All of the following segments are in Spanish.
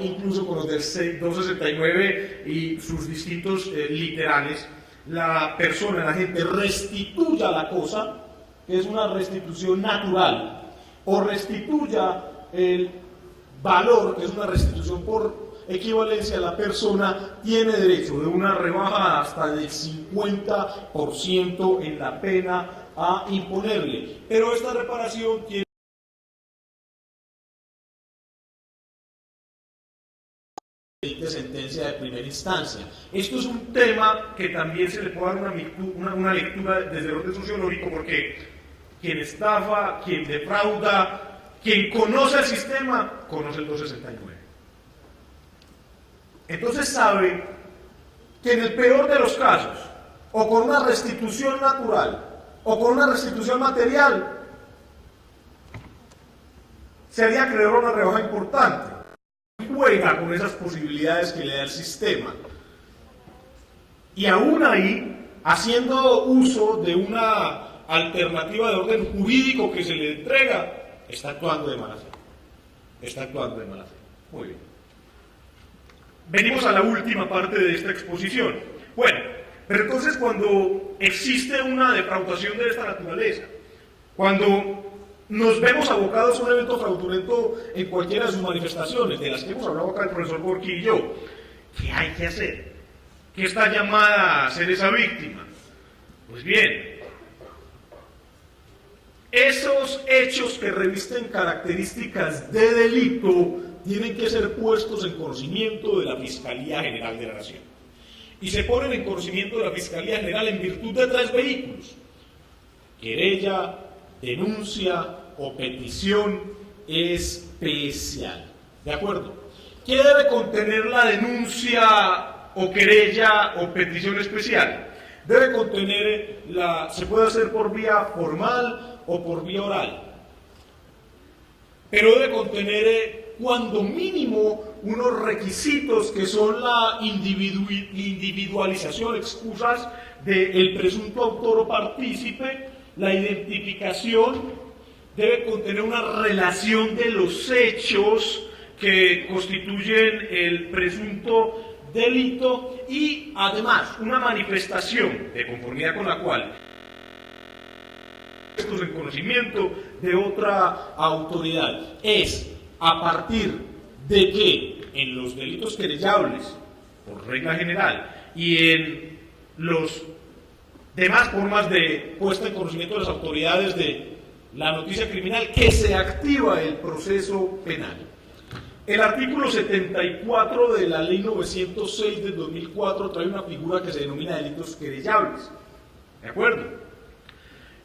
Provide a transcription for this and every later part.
incluso con los del 269 y sus distintos literales, la persona, la gente restituya la cosa, que es una restitución natural, o restituya el valor, que es una restitución por equivalencia, la persona tiene derecho de una rebaja hasta del 50% en la pena a imponerle. Pero esta reparación tiene de sentencia de primera instancia. Esto es un tema que también se le puede dar una lectura desde el orden sociológico, porque quien estafa, quien defrauda, quien conoce el sistema, conoce el 269. Entonces sabe que en el peor de los casos, o con una restitución natural, o con una restitución material, se haría acreedor a una rebaja importante. Juega con esas posibilidades que le da el sistema. Y aún ahí, haciendo uso de una alternativa de orden jurídico que se le entrega, está actuando de mala fe. Está actuando de mala fe. Muy bien. Venimos a la última parte de esta exposición. Bueno, pero entonces cuando existe una defraudación de esta naturaleza, cuando nos vemos abocados a un evento fraudulento en cualquiera de sus manifestaciones, de las que hemos hablado acá el profesor Gorky y yo, ¿qué hay que hacer? ¿Qué está llamada a ser esa víctima? Pues bien, esos hechos que revisten características de delito tienen que ser puestos en conocimiento de la Fiscalía General de la Nación. Y se ponen en conocimiento de la Fiscalía General en virtud de 3 vehículos: querella, denuncia o petición especial. ¿De acuerdo? ¿Qué debe contener la denuncia o querella o petición especial? Debe contener, se puede hacer por vía formal o por vía oral, pero debe contener cuando mínimo unos requisitos que son la individualización, excusas, del presunto autor o partícipe, la identificación, debe contener una relación de los hechos que constituyen el presunto delito y además una manifestación de conformidad con la cual estos en conocimiento de otra autoridad. Es a partir de que en los delitos querellables, por regla general, y en los demás formas de puesta en conocimiento de las autoridades de la noticia criminal, que se activa el proceso penal. El artículo 74 de la ley 906 del 2004 trae una figura que se denomina delitos querellables. ¿De acuerdo?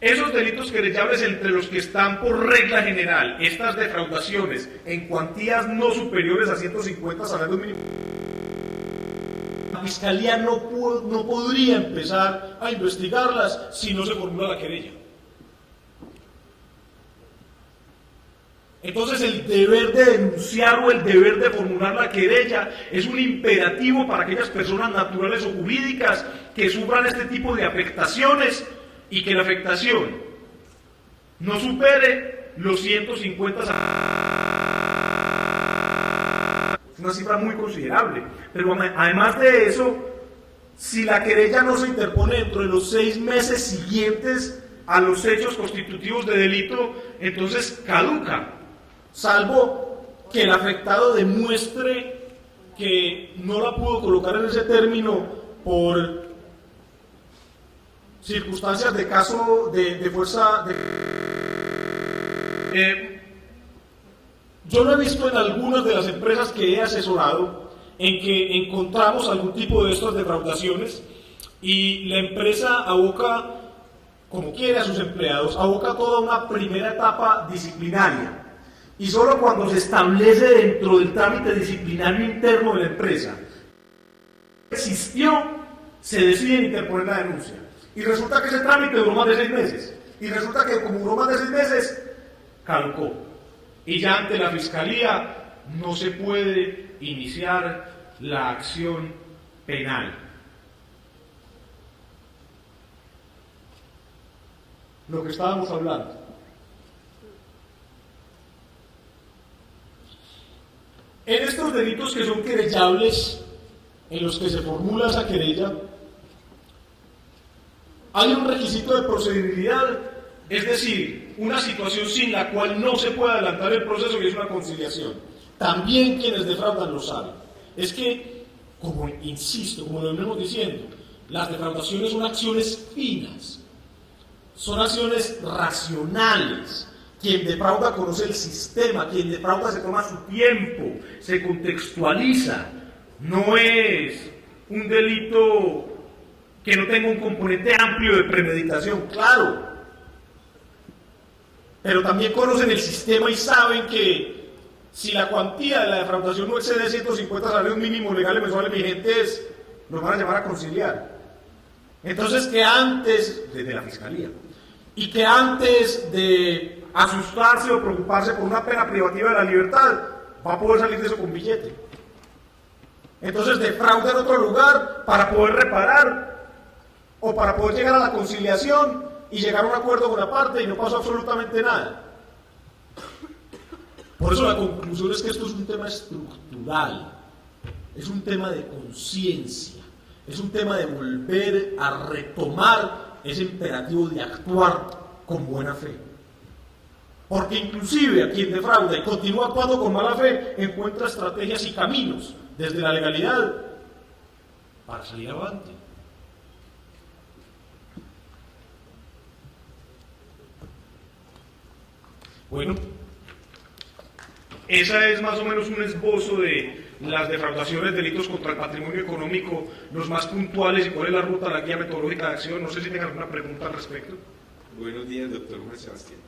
Esos delitos querellables, entre los que están por regla general estas defraudaciones en cuantías no superiores a 150 salarios mínimos, la Fiscalía no podría empezar a investigarlas si no se formula la querella. Entonces el deber de denunciar o el deber de formular la querella es un imperativo para aquellas personas naturales o jurídicas que sufran este tipo de afectaciones y que la afectación no supere los 150 salarios. Es una cifra muy considerable, pero además de eso, si la querella no se interpone dentro de los 6 meses siguientes a los hechos constitutivos de delito, entonces caduca, salvo que el afectado demuestre que no la pudo colocar en ese término por circunstancias de caso de fuerza. Yo lo he visto en algunas de las empresas que he asesorado, en que encontramos algún tipo de estas defraudaciones y la empresa aboca, como quiere a sus empleados, aboca toda una primera etapa disciplinaria. Y solo cuando se establece dentro del trámite disciplinario interno de la empresa existió, se decide interponer la denuncia. Y resulta que ese trámite duró más de 6 meses. Y resulta que como duró más de 6 meses, caducó. Y ya ante la Fiscalía no se puede iniciar la acción penal. Lo que estábamos hablando. En estos delitos que son querellables, en los que se formula esa querella, hay un requisito de procedibilidad, es decir, una situación sin la cual no se puede adelantar el proceso, que es una conciliación. También quienes defraudan lo saben. Es que, como insisto, como lo venimos diciendo, las defraudaciones son acciones finas, son acciones racionales. Quien defrauda conoce el sistema, quien defrauda se toma su tiempo, se contextualiza. No es un delito que no tenga un componente amplio de premeditación, claro. Pero también conocen el sistema y saben que si la cuantía de la defraudación no excede 150 salarios mínimos legales mensuales vigentes, nos van a llamar a conciliar. Entonces, que antes, desde la Fiscalía, y que antes de asustarse o preocuparse por una pena privativa de la libertad, va a poder salir de eso con billete. Entonces defrauda en otro lugar para poder reparar o para poder llegar a la conciliación y llegar a un acuerdo con la parte y no pasó absolutamente nada. Por eso la conclusión es que esto es un tema estructural, es un tema de conciencia, es un tema de volver a retomar ese imperativo de actuar con buena fe. Porque inclusive a quien defrauda y continúa actuando con mala fe, encuentra estrategias y caminos desde la legalidad para salir adelante. Bueno, esa es más o menos un esbozo de las defraudaciones, delitos contra el patrimonio económico, los más puntuales y cuál es la ruta, la guía metodológica de acción. No sé si tengan alguna pregunta al respecto. Buenos días, doctor Juan Sebastián.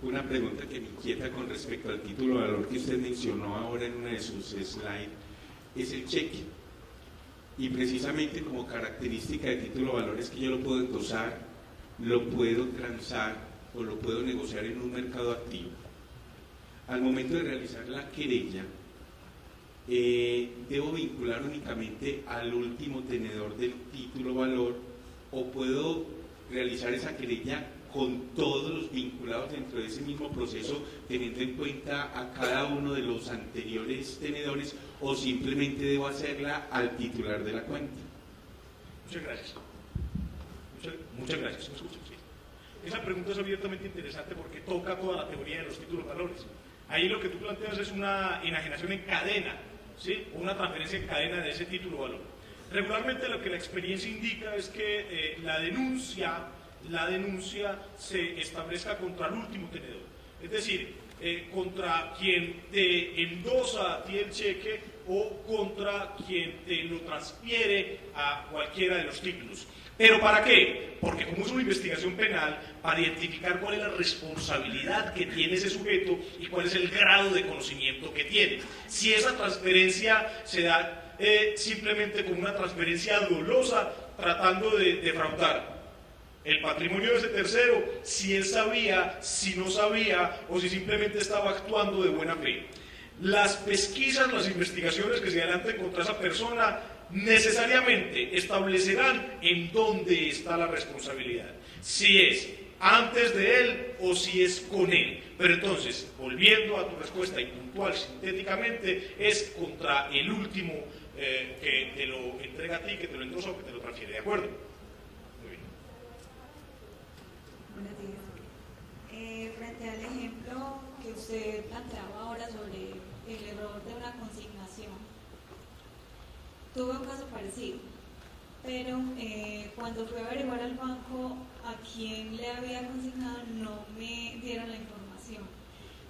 Una pregunta que me inquieta con respecto al título de valor que usted mencionó ahora en una de sus slides, es el cheque. Y precisamente como característica de título de valor es que yo lo puedo endosar, lo puedo transar o lo puedo negociar en un mercado activo. Al momento de realizar la querella, ¿debo vincular únicamente al último tenedor del título valor o puedo realizar esa querella con todos los vinculados dentro de ese mismo proceso, teniendo en cuenta a cada uno de los anteriores tenedores, o simplemente debo hacerla al titular de la cuenta? Muchas gracias. Muchas gracias. ¿Me escuchan? Sí. Esa pregunta es abiertamente interesante porque toca toda la teoría de los títulos valores. Ahí lo que tú planteas es una enajenación en cadena, ¿sí? O una transferencia en cadena de ese título valor. Regularmente lo que la experiencia indica es que la denuncia se establezca contra el último tenedor, es decir, contra quien te endosa a ti el cheque o contra quien te lo transfiere a cualquiera de los títulos. ¿Pero para qué? Porque como es una investigación penal, para identificar cuál es la responsabilidad que tiene ese sujeto y cuál es el grado de conocimiento que tiene. Si esa transferencia se da simplemente como una transferencia dolosa, tratando de defraudar el patrimonio de ese tercero, si él sabía, si no sabía o si simplemente estaba actuando de buena fe. Las pesquisas, las investigaciones que se adelanten contra esa persona necesariamente establecerán en dónde está la responsabilidad, si es antes de él o si es con él. Pero entonces, volviendo a tu respuesta y puntual sintéticamente, es contra el último que te lo entrega a ti, que te lo endosa o que te lo transfiere, ¿de acuerdo? Muy bien. Buenos días. Frente al ejemplo que usted planteaba ahora sobre el error de una consignación, tuve un caso parecido, pero cuando fui a averiguar al banco a quién le había consignado, no me dieron la información.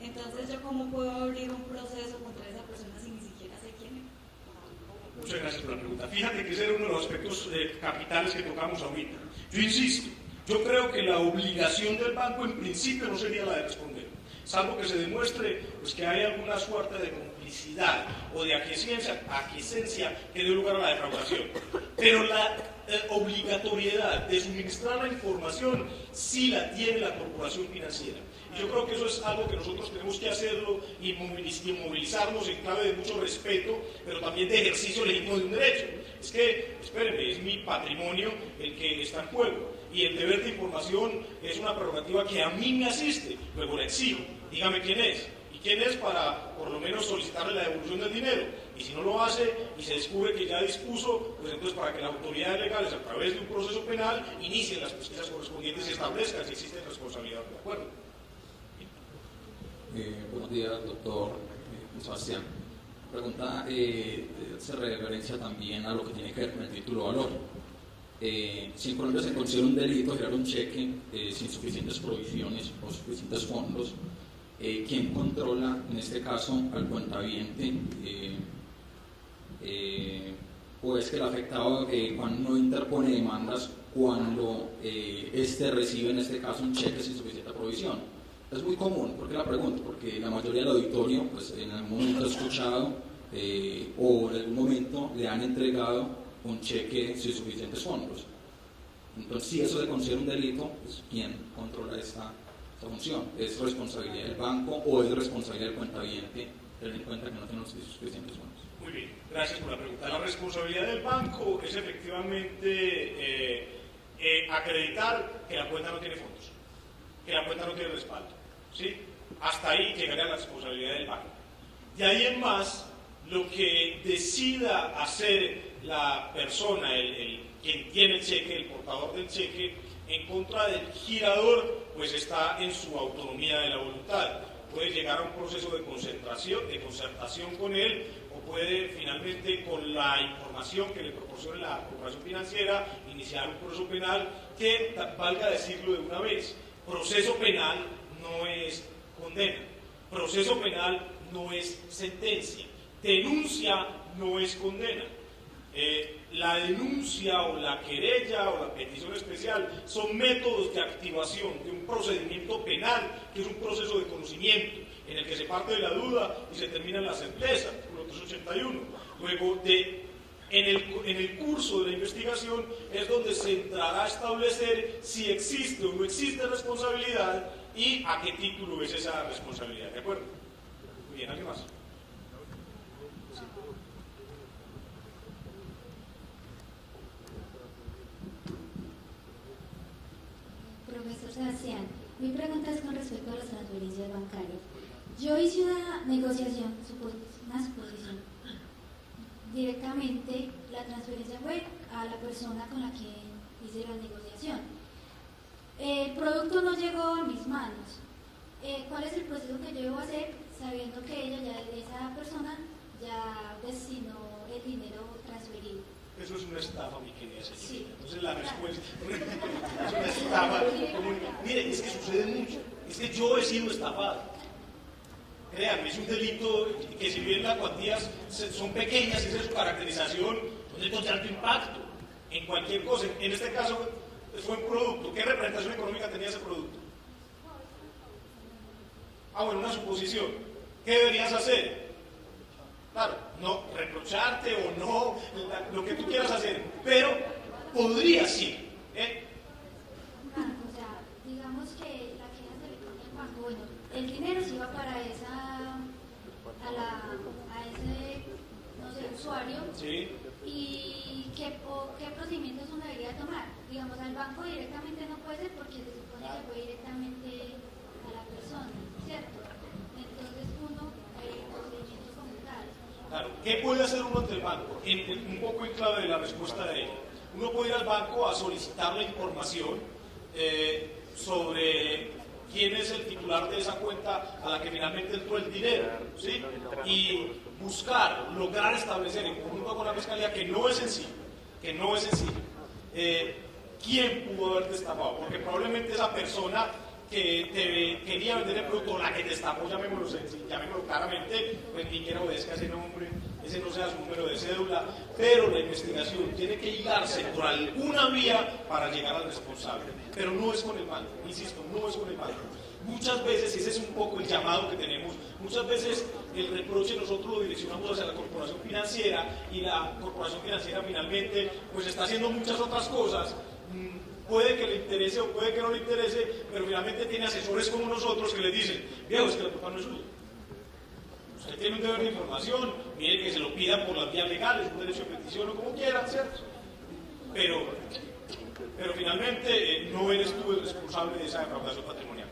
Entonces, ¿yo cómo puedo abrir un proceso contra esa persona si ni siquiera sé quién es? Muchas gracias por la pregunta. Fíjate que ese era uno de los aspectos capitales que tocamos ahorita. Yo insisto, yo creo que la obligación del banco en principio no sería la de responder, salvo que se demuestre pues, que hay alguna suerte de complicidad o de aquiescencia que dé lugar a la defraudación. Pero la obligatoriedad de suministrar la información sí la tiene la corporación financiera. Y yo creo que eso es algo que nosotros tenemos que hacerlo y movilizarnos en clave de mucho respeto, pero también de ejercicio legítimo de un derecho. Es que, espérenme, es mi patrimonio el que está en juego. Y el deber de información es una prerrogativa que a mí me asiste, luego le exijo, dígame quién es, y quién es para por lo menos solicitarle la devolución del dinero. Y si no lo hace y se descubre que ya dispuso, pues entonces para que las autoridades legales a través de un proceso penal inicien las pesquisas correspondientes y establezcan si existe responsabilidad. ¿De acuerdo? Buenos días, doctor Sebastián. Pregunta hace referencia también a lo que tiene que ver con el título de valor. Si en Colombia se considera un delito girar un cheque sin suficientes provisiones o suficientes fondos, ¿quién controla en este caso al cuentaviente? ¿O es que el afectado cuando no interpone demandas cuando éste recibe en este caso un cheque sin suficiente provisión? Es muy común, ¿por qué la pregunto? Porque la mayoría del auditorio pues, en algún momento ha escuchado o en algún momento le han entregado un cheque sin suficientes fondos. Entonces, si eso se considera un delito, pues, ¿quién controla esta función? ¿Es responsabilidad del banco o es responsabilidad del cuentaviente tener en cuenta que no tiene los suficientes fondos? Muy bien, gracias por la pregunta. La responsabilidad del banco es efectivamente acreditar que la cuenta no tiene fondos, que la cuenta no tiene respaldo. ¿Sí? Hasta ahí llegaría la responsabilidad del banco. De ahí en más, lo que decida hacer la persona, quien tiene el cheque, el portador del cheque, en contra del girador, pues está en su autonomía de la voluntad. Puede llegar a un proceso de concertación con él, o puede finalmente, con la información que le proporcione la corporación financiera, iniciar un proceso penal que, valga decirlo de una vez, proceso penal no es condena, proceso penal no es sentencia, denuncia no es condena. La denuncia o la querella o la petición especial son métodos de activación de un procedimiento penal, que es un proceso de conocimiento en el que se parte de la duda y se termina en la certeza, artículo 381. Luego en el curso de la investigación es donde se entrará a establecer si existe o no existe responsabilidad y a qué título es esa responsabilidad. ¿De acuerdo? Muy bien, ¿alguien más? Sí. Profesor Sebastián, mi pregunta es con respecto a las transferencias bancarias. Yo hice una negociación, una suposición. Directamente la transferencia fue a la persona con la que hice la negociación. El producto no llegó a mis manos. ¿Cuál es el proceso que yo debo hacer sabiendo que esa persona ya destinó el dinero transferido? Eso es una estafa, mi querida señorita. Sí. Entonces la respuesta es una estafa. Mire, es que sucede mucho. Es que yo he sido estafado. Créanme, es un delito que si bien las cuantías son pequeñas, esa es su caracterización, no es con tanto impacto en cualquier cosa. En este caso fue un producto. ¿Qué representación económica tenía ese producto? Bueno, una suposición. ¿Qué deberías hacer? Claro, no reprocharte o no, lo que tú quieras hacer, pero podrías ir. O sea, digamos que la queja se le pone al banco, bueno, el dinero se iba para ese, no sé, usuario. Sí. ¿Y qué procedimientos uno debería tomar? Digamos, al banco directamente no puede ser porque se supone que fue directamente a la persona, ¿cierto? Entonces uno, procedimientos como tal. Claro, ¿qué puede hacer uno ante el banco? Un poco en clave de la respuesta de ella. Uno puede ir al banco a solicitar la información sobre quién es el titular de esa cuenta a la que finalmente entró el dinero, ¿sí? Y buscar, lograr establecer en conjunto con la Fiscalía, que no es sencillo, quién pudo haberte estafado, porque probablemente esa persona que te quería vender el producto, la que te estafó, llamémoslo claramente, pues ni siquiera obedezca ese nombre, ese no sea su número de cédula, pero la investigación tiene que hilarse por alguna vía para llegar al responsable, pero no es con el banco, insisto, no es con el banco. Muchas veces, ese es un poco el llamado que tenemos, muchas veces el reproche nosotros lo direccionamos hacia la corporación financiera y la corporación financiera finalmente pues está haciendo muchas otras cosas. Puede que le interese o puede que no le interese, pero finalmente tiene asesores como nosotros que le dicen, viejo, es que la culpa no es suya. Usted tiene un deber de información, mire que se lo pidan por las vías legales, un derecho de petición o como quiera, ¿cierto? Pero finalmente no eres tú el responsable de esa defraudación patrimonial.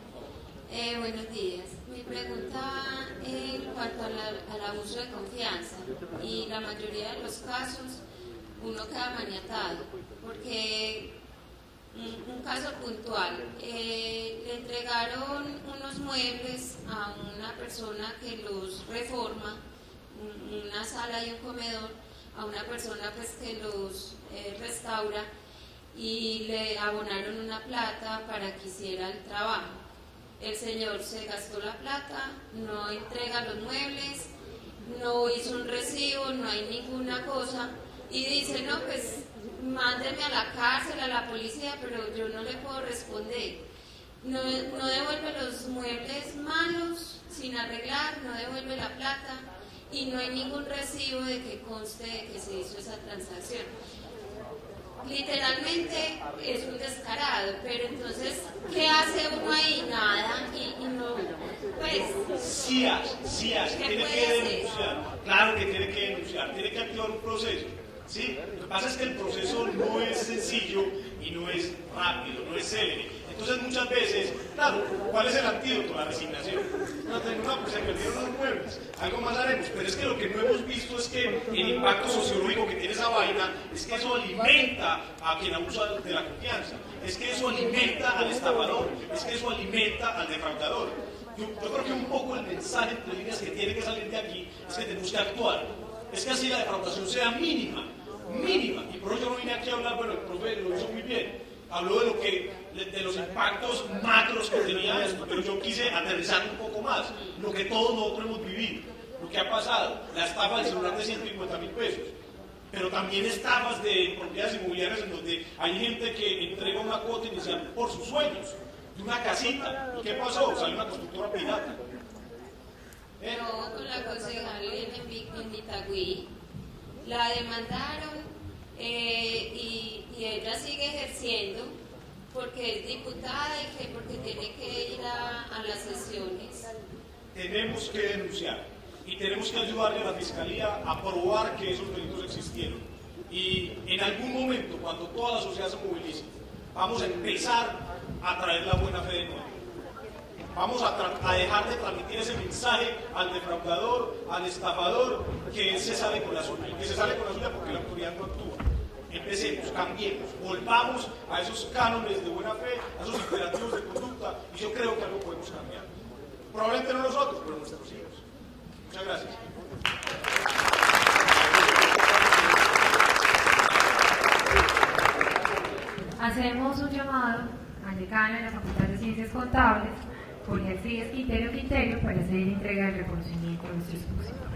Buenos días. Mi pregunta en cuanto al abuso de confianza, y la mayoría de los casos uno queda maniatado, porque un caso puntual, le entregaron unos muebles a una persona que los reforma, una sala y un comedor, a una persona pues que los restaura, y le abonaron una plata para que hiciera el trabajo. El señor se gastó la plata, no entrega los muebles, no hizo un recibo, no hay ninguna cosa, y dice, no, pues mándeme a la cárcel, a la policía, pero yo no le puedo responder. No devuelve los muebles malos, sin arreglar, no devuelve la plata, y no hay ningún recibo de que conste de que se hizo esa transacción. Literalmente es un descarado, pero entonces, ¿qué hace uno ahí? Nada, y no, pues... Sí hace, ¿qué tiene puede que hacer? denunciar, claro que tiene que denunciar, tiene que activar un proceso, ¿sí? Lo que pasa es que el proceso no es sencillo y no es rápido, no es célebre. Entonces muchas veces, claro, ¿cuál es el antídoto? La resignación. No, pues se perdieron los muebles, algo más haremos. Pero es que lo que no hemos visto es que el impacto sociológico que tiene esa vaina es que eso alimenta a quien abusa de la confianza, es que eso alimenta al estafador, es que eso alimenta al defraudador. Yo creo que un poco el mensaje entre líneas que tiene que salir de aquí es que tenemos que actuar. Es que así la defraudación sea mínima, y por eso yo no vine aquí a hablar, bueno, el profe lo hizo muy bien. Habló de los impactos macros que tenía esto, pero yo quise aterrizar un poco más, lo que todos nosotros hemos vivido, lo que ha pasado, la estafa del celular de 150.000 pesos, pero también estafas de propiedades inmobiliarias en donde hay gente que entrega una cuota inicial por sus sueños, de una casita, ¿y qué pasó? Sale una constructora pirata. Yo con la concejal en Itagüí la demandaron, y ella sigue ejerciendo porque es diputada y que porque tiene que ir a las sesiones. Tenemos que denunciar y tenemos que ayudarle a la Fiscalía a probar que esos delitos existieron. Y en algún momento, cuando toda la sociedad se movilice, vamos a empezar a traer la buena fe de nuevo. Vamos a dejar de transmitir ese mensaje al defraudador, al estafador, que él se sale con la suya, que se sale con la suya porque la autoridad no actúa. Empecemos, cambiemos, volvamos a esos cánones de buena fe, a esos imperativos de conducta, y yo creo que algo podemos cambiar. Probablemente no nosotros, pero nuestros hijos. Muchas gracias. Hacemos un llamado al decano de la Facultad de Ciencias Contables, Jorge Alcides Quintero, para hacer entrega del reconocimiento a nuestro expositor.